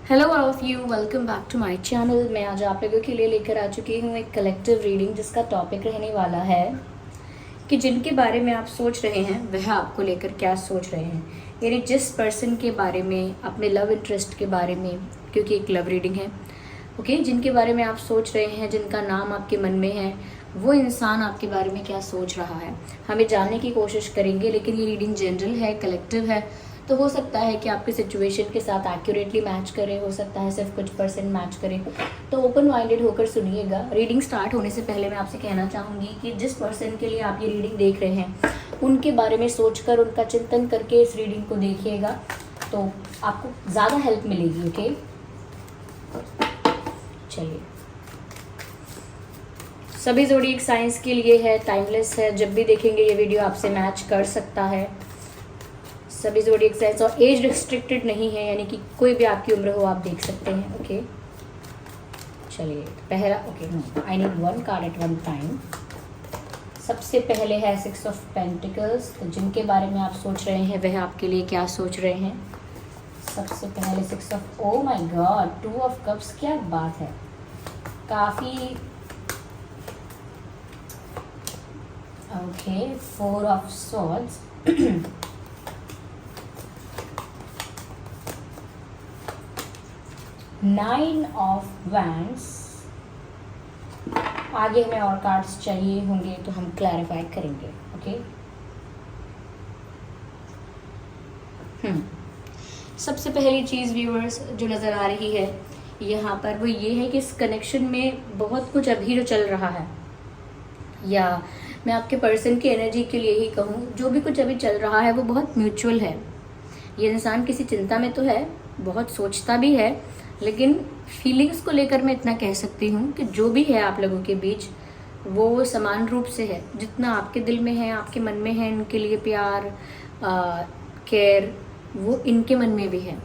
Hello all of you, welcome back to my channel. मैं आज आप लोगों के लिए लेकर आ चुकी हूँ एक कलेक्टिव रीडिंग जिसका टॉपिक रहने वाला है कि जिनके बारे में आप सोच रहे हैं वह आपको लेकर क्या सोच रहे हैं। यानी जिस पर्सन के बारे में, अपने लव इंटरेस्ट के बारे में, क्योंकि एक लव रीडिंग है, ओके, जिनके बारे में आप सोच रहे हैं, जिनका नाम आपके मन में है, वो इंसान आपके बारे में क्या सोच रहा है, हमें जानने की कोशिश करेंगे। लेकिन ये रीडिंग जनरल है, कलेक्टिव है, तो हो सकता है कि आपकी सिचुएशन के साथ एक्यूरेटली मैच करे, हो सकता है सिर्फ कुछ परसेंट मैच करे। तो ओपन माइंडेड होकर सुनिएगा। रीडिंग स्टार्ट होने से पहले मैं आपसे कहना चाहूँगी कि जिस पर्सन के लिए आप ये रीडिंग देख रहे हैं उनके बारे में सोचकर, उनका चिंतन करके इस रीडिंग को देखिएगा, तो आपको ज़्यादा हेल्प मिलेगी। ओके, चलिए। सभी ज़ोडिएक साइंस के लिए है, टाइमलेस है, जब भी देखेंगे ये वीडियो आपसे मैच कर सकता है। सभी ज़ोडिएक साइंस और एज रिस्ट्रिक्टेड नहीं है, यानी कि कोई भी आपकी उम्र हो आप देख सकते हैं। ओके, चलिए। पहला, okay, I need one card at one time. सबसे पहले है 6 ऑफ पेंटिकल्स। तो जिनके बारे में आप सोच रहे हैं वह आपके लिए क्या सोच रहे हैं। सबसे पहले 6 of, oh my God, 2 of cups. क्या बात है, काफ़ी okay. 4 of swords. 9 of wands. आगे हमें और कार्ड्स चाहिए होंगे तो हम क्लैरिफाई करेंगे। ओके, सबसे पहली चीज़ व्यूअर्स जो नज़र आ रही है यहाँ पर वो ये है कि इस कनेक्शन में बहुत कुछ अभी जो चल रहा है, या मैं आपके पर्सन की एनर्जी के लिए ही कहूँ, जो भी कुछ अभी चल रहा है वो बहुत म्यूचुअल है। ये इंसान किसी चिंता में तो है, बहुत सोचता भी है, लेकिन फीलिंग्स को लेकर मैं इतना कह सकती हूँ कि जो भी है आप लोगों के बीच वो समान रूप से है। जितना आपके दिल में है, आपके मन में है इनके लिए प्यार, केयर, वो इनके मन में भी है।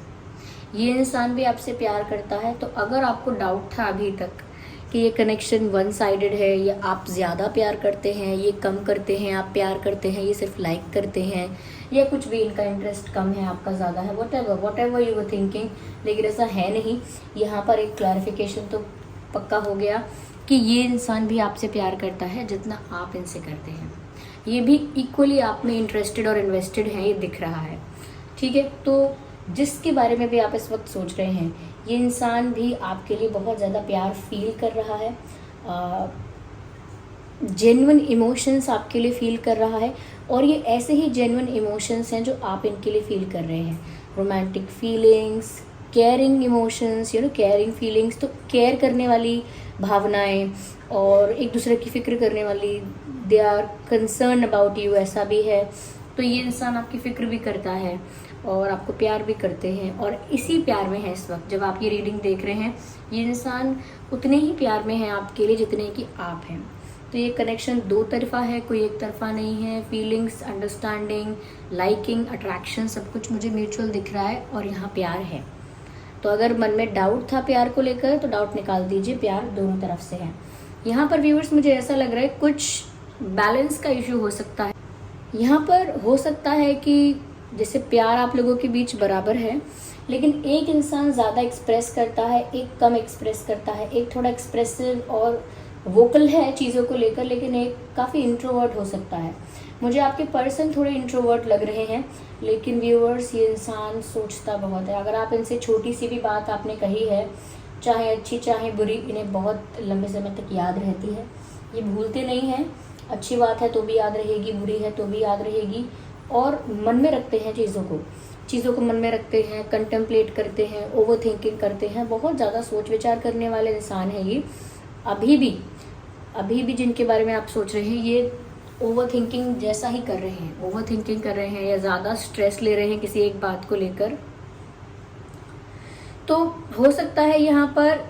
ये इंसान भी आपसे प्यार करता है। तो अगर आपको डाउट था अभी तक कि ये कनेक्शन वन साइडेड है, या आप ज़्यादा प्यार करते हैं, ये कम करते हैं, आप प्यार करते हैं, ये सिर्फ लाइक करते हैं, या कुछ भी इनका इंटरेस्ट कम है, आपका ज़्यादा है, what ever you were thinking, लेकिन ऐसा है नहीं। यहाँ पर एक क्लैरिफिकेशन तो पक्का हो गया कि ये इंसान भी आपसे प्यार करता है जितना आप इनसे करते हैं। ये भी इक्वली आप में इंटरेस्टेड और इन्वेस्टेड है, ये दिख रहा है। ठीक है, तो जिसके बारे में भी आप इस वक्त सोच रहे हैं, ये इंसान भी आपके लिए बहुत ज़्यादा प्यार फील कर रहा है, जेन्युइन इमोशंस आपके लिए फील कर रहा है। और ये ऐसे ही जेन्युइन इमोशंस हैं जो आप इनके लिए फील कर रहे हैं। Romantic feelings, caring emotions, caring feelings, तो केयर करने वाली भावनाएं और एक दूसरे की फिक्र करने वाली, they are concern about you, ऐसा भी है। तो ये इंसान आपकी फिक्र भी करता है और आपको प्यार भी करते हैं, और इसी प्यार में है इस वक्त जब आप ये रीडिंग देख रहे हैं। ये इंसान उतने ही प्यार में है आपके लिए जितने कि आप हैं। तो ये कनेक्शन दो तरफा है, कोई एक तरफा नहीं है। फीलिंग्स, अंडरस्टैंडिंग, लाइकिंग, अट्रैक्शन, सब कुछ मुझे म्यूचुअल दिख रहा है, और यहाँ प्यार है। तो अगर मन में डाउट था प्यार को लेकर तो डाउट निकाल दीजिए, प्यार दोनों तरफ से है। यहाँ पर व्यूअर्स मुझे ऐसा लग रहा है कुछ बैलेंस का इशू हो सकता है। यहाँ पर हो सकता है कि जैसे प्यार आप लोगों के बीच बराबर है, लेकिन एक इंसान ज़्यादा एक्सप्रेस करता है, एक कम एक्सप्रेस करता है, एक थोड़ा एक्सप्रेसिव और वोकल है चीज़ों को लेकर, लेकिन एक काफ़ी इंट्रोवर्ट हो सकता है। मुझे आपके पर्सन थोड़े इंट्रोवर्ट लग रहे हैं, लेकिन व्यूअर्स ये इंसान सोचता बहुत है। अगर आप इनसे छोटी सी भी बात आपने कही है, चाहे अच्छी चाहे बुरी, इन्हें बहुत लंबे समय तक याद रहती है। ये भूलते नहीं हैं। अच्छी बात है तो भी याद रहेगी, बुरी है तो भी याद रहेगी, और मन में रखते हैं चीज़ों को मन में रखते हैं, कंटेम्पलेट करते हैं, ओवर थिंकिंग करते हैं। बहुत ज़्यादा सोच विचार करने वाले इंसान है ये। अभी भी जिनके बारे में आप सोच रहे हैं ये ओवर थिंकिंग जैसा ही कर रहे हैं, ओवर थिंकिंग कर रहे हैं, या ज़्यादा स्ट्रेस ले रहे हैं किसी एक बात को लेकर। तो हो सकता है यहाँ पर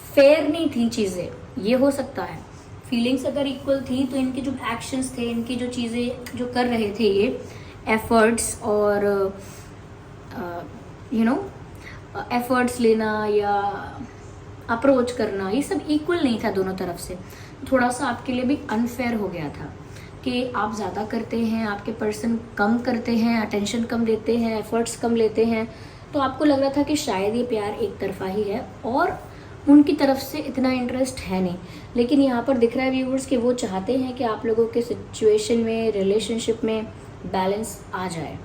फेयर नहीं थी चीज़ें, ये हो सकता है। फीलिंग्स अगर इक्वल थी तो इनके जो एक्शंस थे, इनकी जो चीज़ें जो कर रहे थे, ये एफर्ट्स और एफर्ट्स लेना या अप्रोच करना, ये सब इक्वल नहीं था दोनों तरफ से। थोड़ा सा आपके लिए भी अनफेयर हो गया था कि आप ज़्यादा करते हैं, आपके पर्सन कम करते हैं, अटेंशन कम देते हैं, एफर्ट्स कम लेते हैं। तो आपको लग रहा था कि शायद ये प्यार एक तरफा ही है और उनकी तरफ से इतना इंटरेस्ट है नहीं, लेकिन यहाँ पर दिख रहा है व्यूवर्स कि वो चाहते हैं कि आप लोगों के सिचुएशन में, रिलेशनशिप में बैलेंस आ जाए।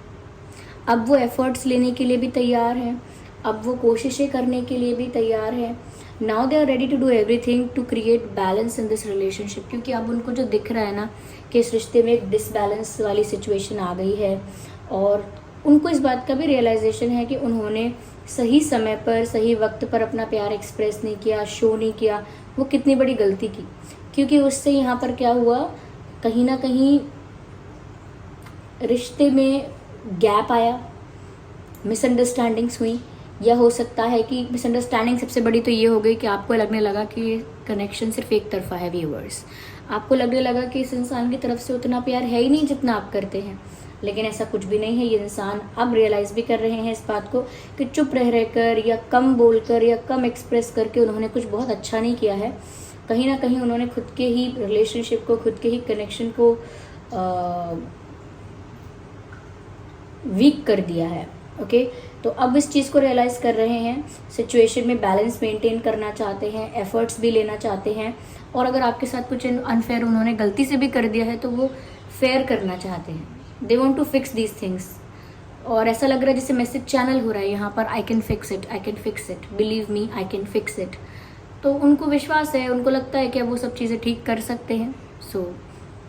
अब वो एफर्ट्स लेने के लिए भी तैयार हैं, अब वो कोशिशें करने के लिए भी तैयार हैं। Now they are ready to do everything to create balance in this relationship, क्योंकि अब उनको जो दिख रहा है ना कि इस रिश्ते में एक डिसबैलेंस वाली सिचुएशन आ गई है, और उनको इस बात का भी रियलाइजेशन है कि उन्होंने सही समय पर, सही वक्त पर अपना प्यार एक्सप्रेस नहीं किया, शो नहीं किया, वो कितनी बड़ी गलती की। क्योंकि उससे यहाँ पर क्या हुआ, कहीं ना कहीं रिश्ते में गैप आया, मिसअंडरस्टैंडिंग्स हुई, या हो सकता है कि मिसअंडरस्टैंडिंग सबसे बड़ी तो ये हो गई कि आपको लगने लगा कि ये कनेक्शन सिर्फ एक तरफा है। व्यूअर्स, आपको लगने लगा कि इस इंसान की तरफ से उतना प्यार है ही नहीं जितना आप करते हैं, लेकिन ऐसा कुछ भी नहीं है। ये इंसान अब रियलाइज़ भी कर रहे हैं इस बात को कि चुप रह कर या कम बोलकर या कम एक्सप्रेस करके उन्होंने कुछ बहुत अच्छा नहीं किया है। कहीं ना कहीं उन्होंने खुद के ही रिलेशनशिप को, खुद के ही कनेक्शन को वीक कर दिया है। ओके, तो अब इस चीज़ को रियलाइज़ कर रहे हैं, सिचुएशन में बैलेंस मेंटेन करना चाहते हैं, एफर्ट्स भी लेना चाहते हैं, और अगर आपके साथ कुछ अनफेयर उन्होंने गलती से भी कर दिया है तो वो फेयर करना चाहते हैं। They want to fix these things, और ऐसा लग रहा है जैसे मैसेज चैनल हो रहा है यहाँ पर, I can fix it, I can fix it, believe me I can fix it. तो उनको विश्वास है, उनको लगता है कि अब वो सब चीज़ें ठीक कर सकते हैं, सो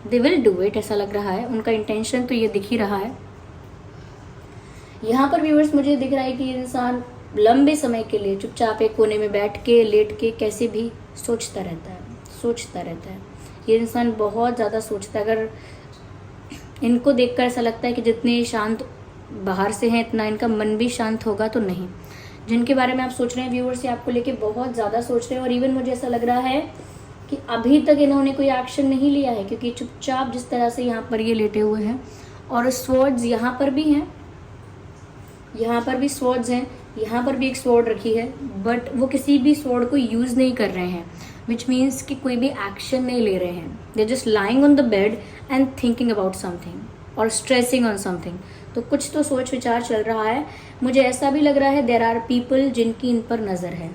दे विल डू इट। ऐसा लग रहा है, उनका इंटेंशन तो ये दिख ही रहा है। यहाँ पर व्यूअर्स मुझे दिख रहा है कि ये इंसान लंबे समय के लिए चुपचाप एक कोने में बैठ के, लेट के, कैसे भी सोचता रहता है। ये इंसान बहुत ज़्यादा सोचता है। अगर इनको देखकर ऐसा लगता है कि जितने शांत बाहर से हैं इतना इनका मन भी शांत होगा, तो नहीं। जिनके बारे में आप सोच रहे हैं व्यूअर्स, ये आपको लेके बहुत ज़्यादा सोच रहे हैं, और इवन मुझे ऐसा लग रहा है कि अभी तक इन्होंने कोई एक्शन नहीं लिया है, क्योंकि चुपचाप जिस तरह से यहाँ पर ये लेटे हुए हैं, और स्वॉर्ड्स यहाँ पर भी हैं, यहाँ पर भी स्वॉर्ड्स हैं, यहाँ पर भी एक स्वॉर्ड रखी है, बट वो किसी भी स्वॉर्ड को यूज़ नहीं कर रहे हैं, विच मीन्स कि कोई भी एक्शन नहीं ले रहे हैं। They just lying on the bed and thinking about something और स्ट्रेसिंग ऑन समथिंग। तो कुछ तो सोच विचार चल रहा है। मुझे ऐसा भी लग रहा है देयर आर पीपल जिनकी इन पर नज़र है,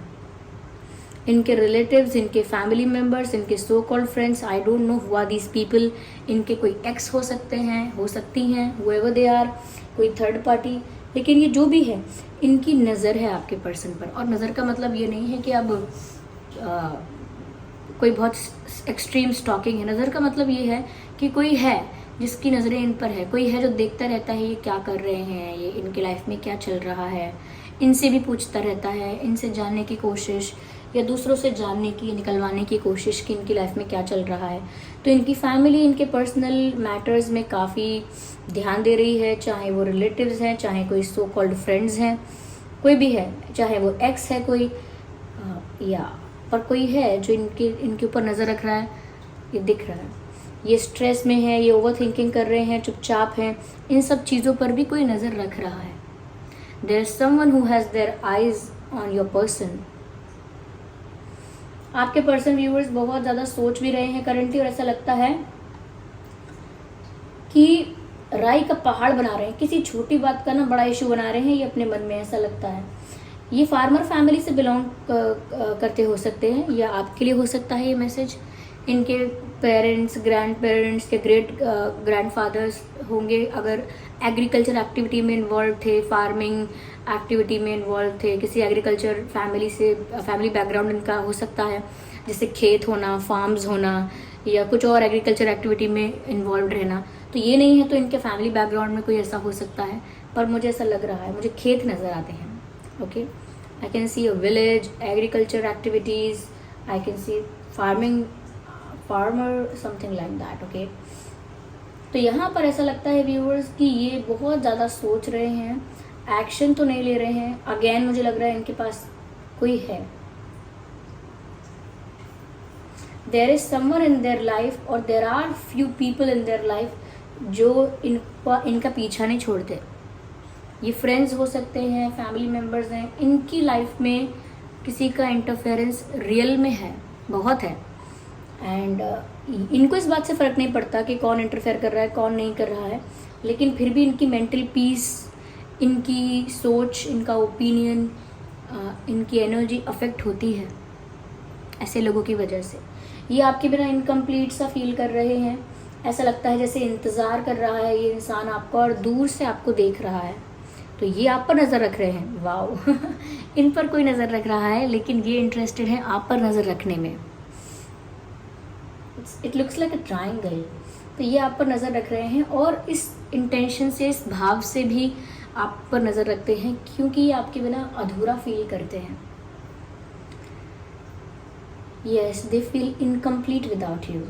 इनके रिलेटिव्स, इनके फैमिली मेम्बर्स, इनके so called friends, I don't know who are these people. इनके कोई एक्स हो सकते हैं, हो सकती हैं, हुएवर दे आर, कोई थर्ड पार्टी, लेकिन ये जो भी है इनकी नज़र है आपके पर्सन पर। और नज़र का मतलब ये नहीं है कि अब कोई बहुत एक्सट्रीम स्टॉकिंग है। नज़र का मतलब ये है कि कोई है जिसकी नज़रें इन पर है, कोई है जो देखता रहता है ये क्या कर रहे हैं, ये इनकी लाइफ में क्या चल रहा है, इनसे भी पूछता रहता है, इनसे जानने की कोशिश या दूसरों से जानने की, निकलवाने की कोशिश कि इनकी लाइफ में क्या चल रहा है। तो इनकी फैमिली इनके पर्सनल मैटर्स में काफ़ी ध्यान दे रही है, चाहे वो रिलेटिव्स हैं, चाहे कोई सो कॉल्ड फ्रेंड्स हैं, कोई भी है, चाहे वो एक्स है कोई, या पर कोई है जो इनके ऊपर नज़र रख रहा है। ये दिख रहा है, ये स्ट्रेस में है, ये ओवर थिंकिंग कर रहे हैं, चुपचाप हैं, इन सब चीज़ों पर भी कोई नज़र रख रहा है। There is someone who has their eyes on your person. आपके पर्सन व्यूअर्स बहुत ज़्यादा सोच भी रहे हैं करंटली, और ऐसा लगता है कि राई का पहाड़ बना रहे हैं, किसी छोटी बात का ना बड़ा इशू बना रहे हैं ये अपने मन में, ऐसा लगता है। ये फार्मर फैमिली से बिलोंग करते हो सकते हैं, या आपके लिए हो सकता है ये मैसेज। इनके पेरेंट्स, ग्रैंड पेरेंट्स या ग्रेट ग्रैंडफादर्स होंगे, अगर एग्रीकल्चर एक्टिविटी में इन्वॉल्व थे, फार्मिंग एक्टिविटी में इन्वॉल्व थे, किसी एग्रीकल्चर फैमिली से, फैमिली बैकग्राउंड इनका हो सकता है, जैसे खेत होना, फार्म्स होना, या कुछ और एग्रीकल्चर एक्टिविटी में इन्वॉल्व रहना। तो ये नहीं है तो इनके फैमिली बैकग्राउंड में कोई ऐसा हो सकता है, पर मुझे ऐसा लग रहा है, मुझे खेत नज़र आते हैं। Okay, I can C a village, agriculture activities, I can C farming, farmer, something like that. Okay, तो यहाँ पर ऐसा लगता है व्यूअर्स कि ये बहुत ज़्यादा सोच रहे हैं, एक्शन तो नहीं ले रहे हैं। अगेन मुझे लग रहा है इनके पास कोई है, there is someone in their life, और there are few people in their life जो इनका पीछा नहीं छोड़ते। ये फ्रेंड्स हो सकते हैं, फैमिली मेम्बर्स हैं, इनकी लाइफ में किसी का इंटरफेरेंस रियल में है, बहुत है। एंड इनको इस बात से फ़र्क नहीं पड़ता कि कौन इंटरफेयर कर रहा है, कौन नहीं कर रहा है, लेकिन फिर भी इनकी मेंटल पीस, इनकी सोच, इनका ओपिनियन, इनकी एनर्जी अफेक्ट होती है ऐसे लोगों की वजह से। ये आपके बिना इनकम्प्लीट सा फील कर रहे हैं, ऐसा लगता है जैसे इंतज़ार कर रहा है ये इंसान आपका और दूर से आपको देख रहा है। तो ये आप पर नज़र रख रहे हैं, वाओ इन पर कोई नज़र रख रहा है लेकिन ये इंटरेस्टेड है आप पर नज़र रखने में। It looks like a triangle. तो ये आप पर नज़र रख रहे हैं और इस इंटेंशन से, इस भाव से भी आप पर नज़र रखते हैं क्योंकि ये आपके बिना अधूरा फील करते हैं। Yes, they feel incomplete without you.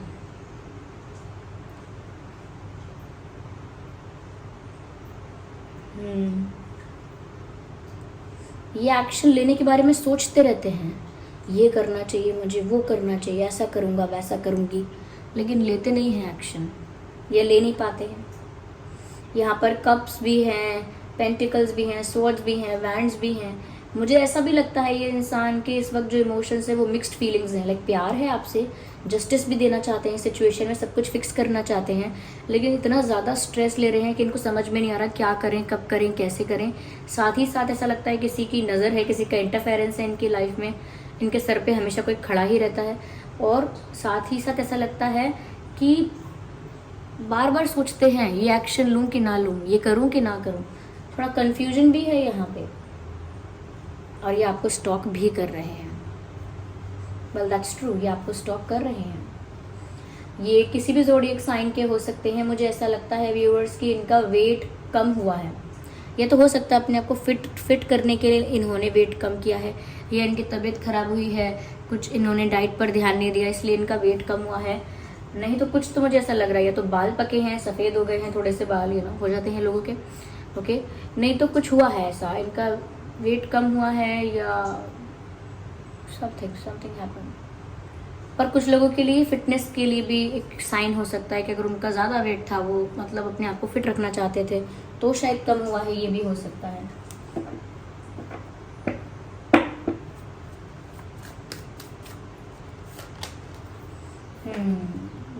ये एक्शन लेने के बारे में सोचते रहते हैं, ये करना चाहिए मुझे, वो करना चाहिए, ऐसा करूँगा वैसा करूँगी, लेकिन लेते नहीं हैं एक्शन, ये ले नहीं पाते हैं। यहाँ पर कप्स भी हैं, पेंटिकल्स भी हैं, स्वॉर्ड्स भी हैं, वैंड्स भी हैं। मुझे ऐसा भी लगता है ये इंसान के इस वक्त जो इमोशंस है वो मिक्स्ड फीलिंग्स हैं। लाइक प्यार है आपसे, जस्टिस भी देना चाहते हैं, सिचुएशन में सब कुछ फिक्स करना चाहते हैं, लेकिन इतना ज़्यादा स्ट्रेस ले रहे हैं कि इनको समझ में नहीं आ रहा क्या करें, कब करें, कैसे करें। साथ ही साथ ऐसा लगता है किसी की नज़र है, किसी का इंटरफेरेंस है इनकी लाइफ में, इनके सर पे हमेशा कोई खड़ा ही रहता है। और साथ ही साथ ऐसा लगता है कि बार बार सोचते हैं ये एक्शन लूँ कि ना लूँ, ये करूँ कि ना करूँ। थोड़ा कन्फ्यूजन भी है यहाँ पे, और ये आपको स्टॉक भी कर रहे हैं। वेल दैट्स ट्रू, ये आपको स्टॉक कर रहे हैं। ये किसी भी ज़ोडिएक साइन के हो सकते हैं। मुझे ऐसा लगता है व्यूअर्स कि इनका वेट कम हुआ है। ये तो हो सकता है अपने आप को फिट करने के लिए इन्होंने वेट कम किया है, या इनकी तबीयत खराब हुई है, कुछ इन्होंने डाइट पर ध्यान नहीं दिया इसलिए इनका वेट कम हुआ है। नहीं तो कुछ तो मुझे ऐसा लग रहा है, या तो बाल पके हैं, सफ़ेद हो गए हैं, थोड़े से बाल हो जाते हैं लोगों के, ओके। नहीं तो कुछ हुआ है ऐसा, इनका वेट कम हुआ है या समथिंग हैपन। पर कुछ लोगों के लिए फिटनेस के लिए भी एक साइन हो सकता है कि अगर उनका ज़्यादा वेट था, वो मतलब अपने आप को फिट रखना चाहते थे, तो शायद कम हुआ है, ये भी हो सकता है।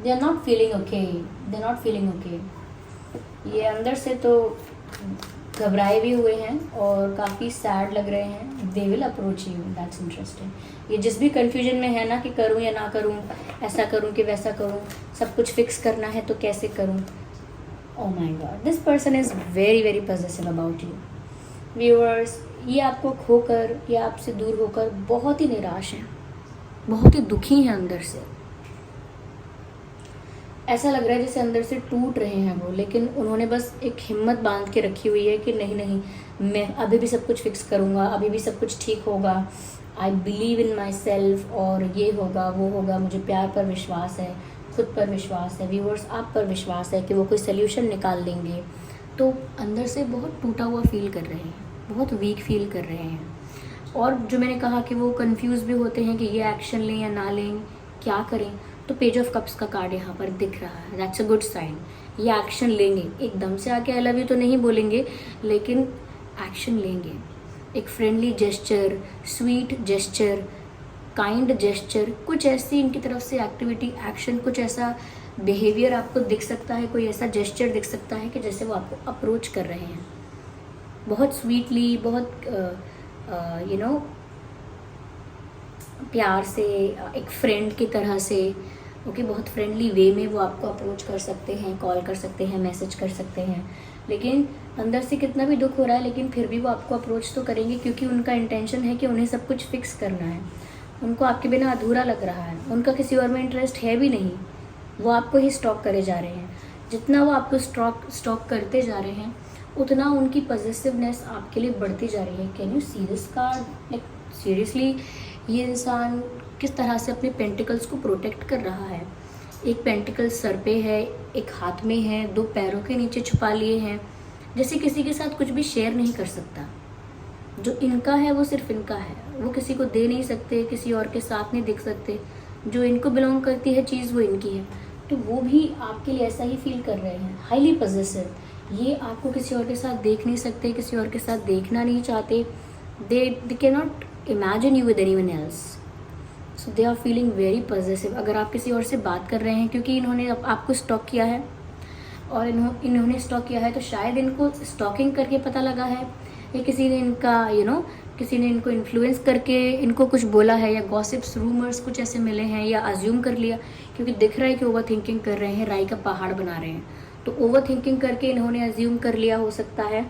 They are not feeling okay, they are not feeling okay. ये अंदर से तो घबराए भी हुए हैं और काफ़ी सैड लग रहे हैं। They will approach you, that's interesting. ये जिस भी कन्फ्यूजन में है ना कि करूँ या ना करूँ, ऐसा करूँ कि वैसा करूँ, सब कुछ फिक्स करना है तो कैसे करूँ। ओह my God, this person is very very positive about you. Viewers, ये आपको खोकर या आपसे दूर होकर बहुत ही निराश हैं, बहुत ही दुखी हैं अंदर से। ऐसा लग रहा है जैसे अंदर से टूट रहे हैं वो, लेकिन उन्होंने बस एक हिम्मत बांध के रखी हुई है कि नहीं नहीं, मैं अभी भी सब कुछ फिक्स करूँगा, अभी भी सब कुछ ठीक होगा, I believe in my self, और ये होगा वो होगा, मुझे प्यार पर विश्वास है, खुद पर विश्वास है, व्यूअर्स आप पर विश्वास है कि वो कोई सोल्यूशन निकाल देंगे। तो अंदर से बहुत टूटा हुआ फील कर रहे हैं, बहुत वीक फील कर रहे हैं। और जो मैंने कहा कि वो कंफ्यूज भी होते हैं कि ये एक्शन लें या ना लें, क्या करें, तो पेज ऑफ कप्स का कार्ड यहाँ पर दिख रहा है। That's a good sign. ये एक्शन लेंगे, एकदम से आके आई लव यू तो नहीं बोलेंगे, लेकिन एक्शन लेंगे। एक friendly gesture, sweet gesture, kind gesture, कुछ ऐसी इनकी तरफ से एक्टिविटी, एक्शन, कुछ ऐसा बिहेवियर आपको दिख सकता है, कोई ऐसा जेस्चर दिख सकता है कि जैसे वो आपको अप्रोच कर रहे हैं बहुत स्वीटली, बहुत प्यार से, एक फ्रेंड की तरह से, ओके, बहुत फ्रेंडली वे में वो आपको अप्रोच कर सकते हैं, कॉल कर सकते हैं, मैसेज कर सकते हैं। लेकिन अंदर से कितना भी दुख हो रहा है, लेकिन फिर भी वो आपको अप्रोच तो करेंगे, क्योंकि उनका इंटेंशन है कि उन्हें सब कुछ फिक्स करना है। उनको आपके बिना अधूरा लग रहा है, उनका किसी और में इंटरेस्ट है भी नहीं, वो आपको ही स्टॉक करे जा रहे हैं। जितना वो आपको स्टॉक करते जा रहे हैं, उतना उनकी पॉजिटिवनेस आपके लिए बढ़ती जा रही है। Can you see this card? Like seriously, ये इंसान किस तरह से अपने पेंटिकल्स को प्रोटेक्ट कर रहा है। एक पेंटिकल सर पे है, एक हाथ में है, दो पैरों के नीचे छुपा लिए हैं, जैसे किसी के साथ कुछ भी शेयर नहीं कर सकता। जो इनका है वो सिर्फ इनका है, वो किसी को दे नहीं सकते, किसी और के साथ नहीं दिख सकते। जो इनको बिलोंग करती है चीज़, वो इनकी है। तो वो भी आपके लिए ऐसा ही फील कर रहे हैं, हाईली पॉजिटिव। ये आपको किसी और के साथ देख नहीं सकते, किसी और के साथ देखना नहीं चाहते। They can not imagine you with anyone else, so they are feeling very positive. अगर आप किसी और से बात कर रहे हैं, क्योंकि इन्होंने आपको स्टॉक किया है, और इन्होंने स्टॉक किया है, तो शायद इनको स्टॉकिंग करके पता लगा है, या किसी ने इनका किसी ने इनको इन्फ्लुएंस करके इनको कुछ बोला है, या गॉसिप्स रूमर्स कुछ ऐसे मिले हैं, या अज्यूम कर लिया, क्योंकि दिख रहा है कि ओवर थिंकिंग कर रहे हैं, राई का पहाड़ बना रहे हैं। तो ओवर थिंकिंग करके इन्होंने अज्यूम कर लिया हो सकता है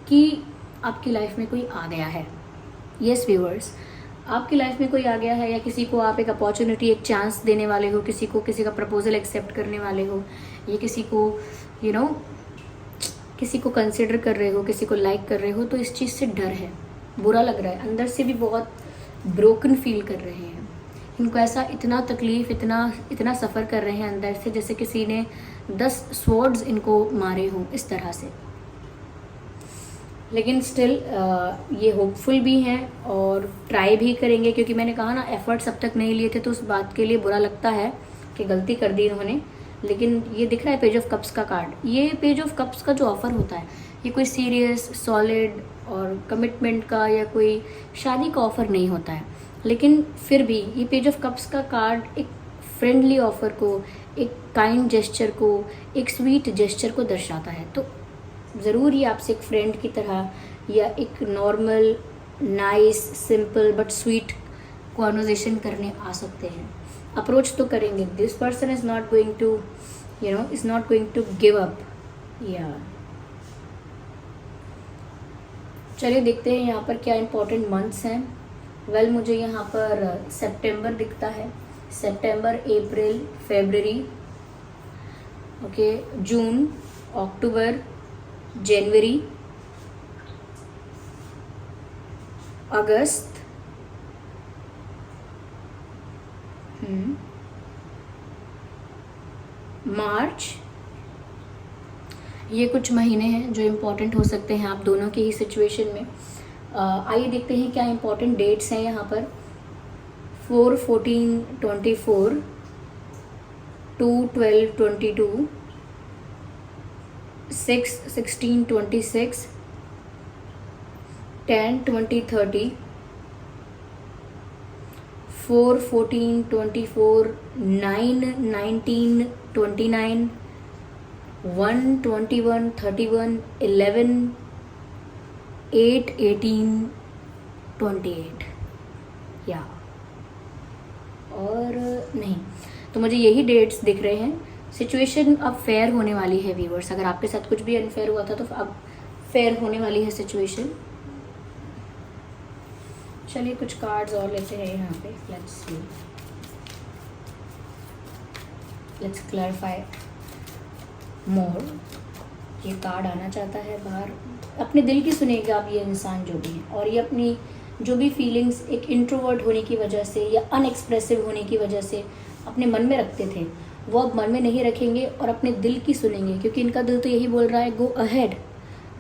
कि आपकी लाइफ में कोई आ गया है। यस व्यूअर्स, आपकी लाइफ में कोई आ गया है, या किसी को आप एक अपॉर्चुनिटी, एक चांस देने वाले हो, किसी का प्रपोजल एक्सेप्ट करने वाले हो, या किसी को किसी को कंसिडर कर रहे हो, किसी को लाइक कर रहे हो, तो इस चीज़ से डर है, बुरा लग रहा है, अंदर से भी बहुत ब्रोकन फील कर रहे हैं। इनको ऐसा इतना तकलीफ़, इतना सफ़र कर रहे हैं अंदर से, जैसे किसी ने 10 स्वॉर्ड्स इनको मारे हों, इस तरह से। लेकिन स्टिल ये होपफुल भी हैं और ट्राई भी करेंगे, क्योंकि मैंने कहा ना, एफर्ट्स अब तक नहीं लिए थे, तो उस बात के लिए बुरा लगता है कि गलती कर दी इन्होंने। लेकिन ये दिख रहा है पेज ऑफ कप्स का कार्ड। ये पेज ऑफ कप्स का जो ऑफ़र होता है, ये कोई सीरियस, सॉलिड और कमिटमेंट का या कोई शादी का ऑफ़र नहीं होता है, लेकिन फिर भी ये पेज ऑफ कप्स का कार्ड एक फ्रेंडली ऑफ़र को, एक काइंड जेस्चर को, एक स्वीट जेस्चर को दर्शाता है। तो ज़रूर ये आपसे एक फ्रेंड की तरह, या एक normal, nice, simple but sweet conversation करने आ सकते हैं। अप्रोच तो करेंगे। This person is not going to is not going to give up. या चलिए देखते हैं यहाँ पर क्या इंपॉर्टेंट मंथ्स हैं। वेल, मुझे यहाँ पर सितंबर दिखता है, सितंबर, अप्रैल, फरवरी, ओके, जून, अक्टूबर, जनवरी, अगस्त, मार्च। ये कुछ महीने हैं जो इम्पोर्टेंट हो सकते हैं आप दोनों की ही सिचुएशन में। आइए देखते हैं क्या इम्पोर्टेंट डेट्स हैं यहाँ पर। 4, 14, 24, 2, 12, 22, 6, 16, 26, 10, 20, 30, 4, 14, 24, 9, 19, 29, 1, 21, 31, 11, 8, 18, 28। या और नहीं, तो मुझे यही डेट्स दिख रहे हैं। सिचुएशन अब फेयर होने वाली है व्यूअर्स। अगर आपके साथ कुछ भी अनफेयर हुआ था तो अब फेयर होने वाली है सिचुएशन। चलिए कुछ कार्ड्स और लेते हैं यहाँ पे। लेट्स सी, लेट्स क्लैरिफाई मोर। ये कार्ड आना चाहता है बाहर। अपने दिल की सुनेगा अब ये इंसान जो भी है, और ये अपनी जो भी फीलिंग्स एक इंट्रोवर्ट होने की वजह से या अनएक्सप्रेसिव होने की वजह से अपने मन में रखते थे, वो अब मन में नहीं रखेंगे और अपने दिल की सुनेंगे, क्योंकि इनका दिल तो यही बोल रहा है, go ahead,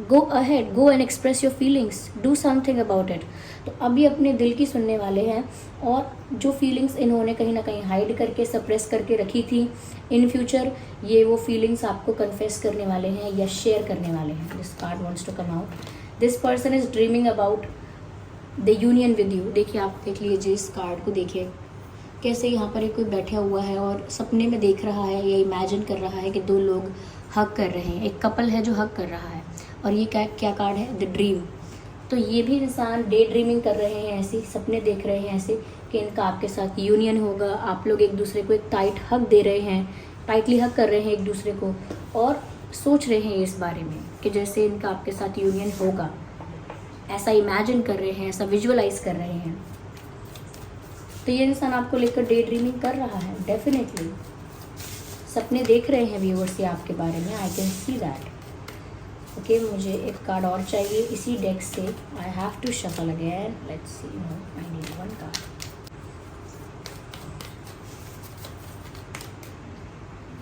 go ahead, go and express your feelings, do something about it. तो अभी अपने दिल की सुनने वाले हैं, और जो फीलिंग्स इन्होंने कहीं ना कहीं हाइड करके, सप्रेस करके रखी थी, इन फ्यूचर ये वो फीलिंग्स आपको कन्फेस करने वाले हैं या शेयर करने वाले हैं। This card wants to come out. This person is dreaming about the union with you. देखिए, आप देख लीजिए इस कार्ड को, देखिए कैसे यहाँ पर एक कोई बैठा हुआ है और सपने में देख रहा है या इमेजिन कर रहा है कि दो लोग हग कर रहे हैं, एक कपल है जो हग कर रहा है। और ये क्या कार्ड है, द ड्रीम। तो ये भी इंसान डे ड्रीमिंग कर रहे हैं, ऐसे सपने देख रहे हैं ऐसे कि इनका आपके साथ यूनियन होगा, आप लोग एक दूसरे को एक टाइट हग दे रहे हैं, टाइटली हग कर रहे हैं एक दूसरे को, और सोच रहे हैं इस बारे में कि जैसे इनका आपके साथ यूनियन होगा, ऐसा इमेजिन कर रहे हैं, ऐसा विजुअलाइज कर रहे हैं। तो ये इंसान आपको लेकर डे ड्रीमिंग कर रहा है, डेफिनेटली सपने देख रहे हैं व्यूअर्स ये आपके बारे में। I can see that. Okay, मुझे एक कार्ड और चाहिए इसी डेक से। I have to shuffle again. Let's see, no I need one card.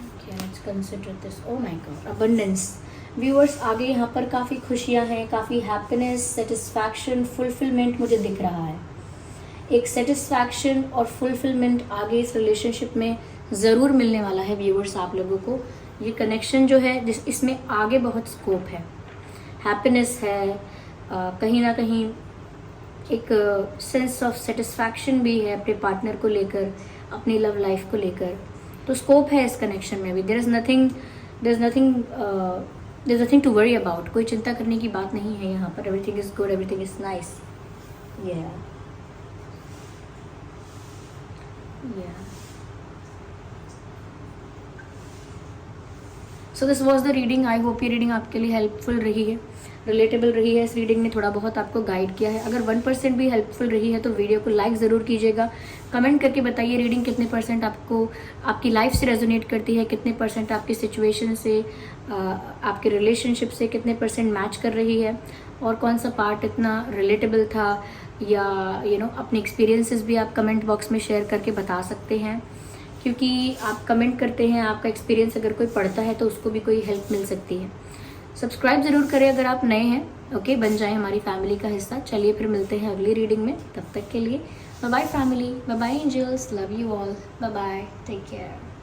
Okay, let's consider this. Oh my God, abundance. Viewers, आगे यहाँ पर काफ़ी खुशियाँ हैं, काफ़ी हैप्पीनेस, सेटिस्फैक्शन, फुलफिलमेंट मुझे दिख रहा है। एक सेटिस्फैक्शन और फुलफिलमेंट आगे इस रिलेशनशिप में ज़रूर मिलने वाला है व्यूअर्स आप लोगों को। ये कनेक्शन जो है इसमें आगे बहुत स्कोप है, हैप्पीनेस है, कहीं ना कहीं एक सेंस ऑफ सेटिस्फैक्शन भी है अपने पार्टनर को लेकर, अपनी लव लाइफ को लेकर। तो स्कोप है इस कनेक्शन में भी। There is nothing there's nothing to worry about. कोई चिंता करने की बात नहीं है यहाँ पर. Everything is good, everything is nice. Yeah. So this was the reading. I hope ये रीडिंग आपके लिए हेल्पफुल रही है, रिलेटेबल रही है. इस रीडिंग ने थोड़ा बहुत आपको गाइड किया है. अगर 1% भी हेल्पफुल रही है तो वीडियो को लाइक ज़रूर कीजिएगा. कमेंट करके बताइए रीडिंग कितने % आपको आपकी लाइफ से रेजोनेट करती है, कितने % आपकी सिचुएशन से, आपके रिलेशनशिप से कितने % मैच कर रही है, और कौन सा पार्ट इतना रिलेटेबल था, या अपने एक्सपीरियंसेस भी आप कमेंट बॉक्स में शेयर करके बता सकते हैं. क्योंकि आप कमेंट करते हैं, आपका एक्सपीरियंस अगर कोई पढ़ता है तो उसको भी कोई हेल्प मिल सकती है. सब्सक्राइब ज़रूर करें अगर आप नए हैं. ओके, बन जाए हमारी फैमिली का हिस्सा. चलिए फिर मिलते हैं अगली रीडिंग में. तब तक के लिए bye bye family, bye bye angels, love you all, bye bye, take care.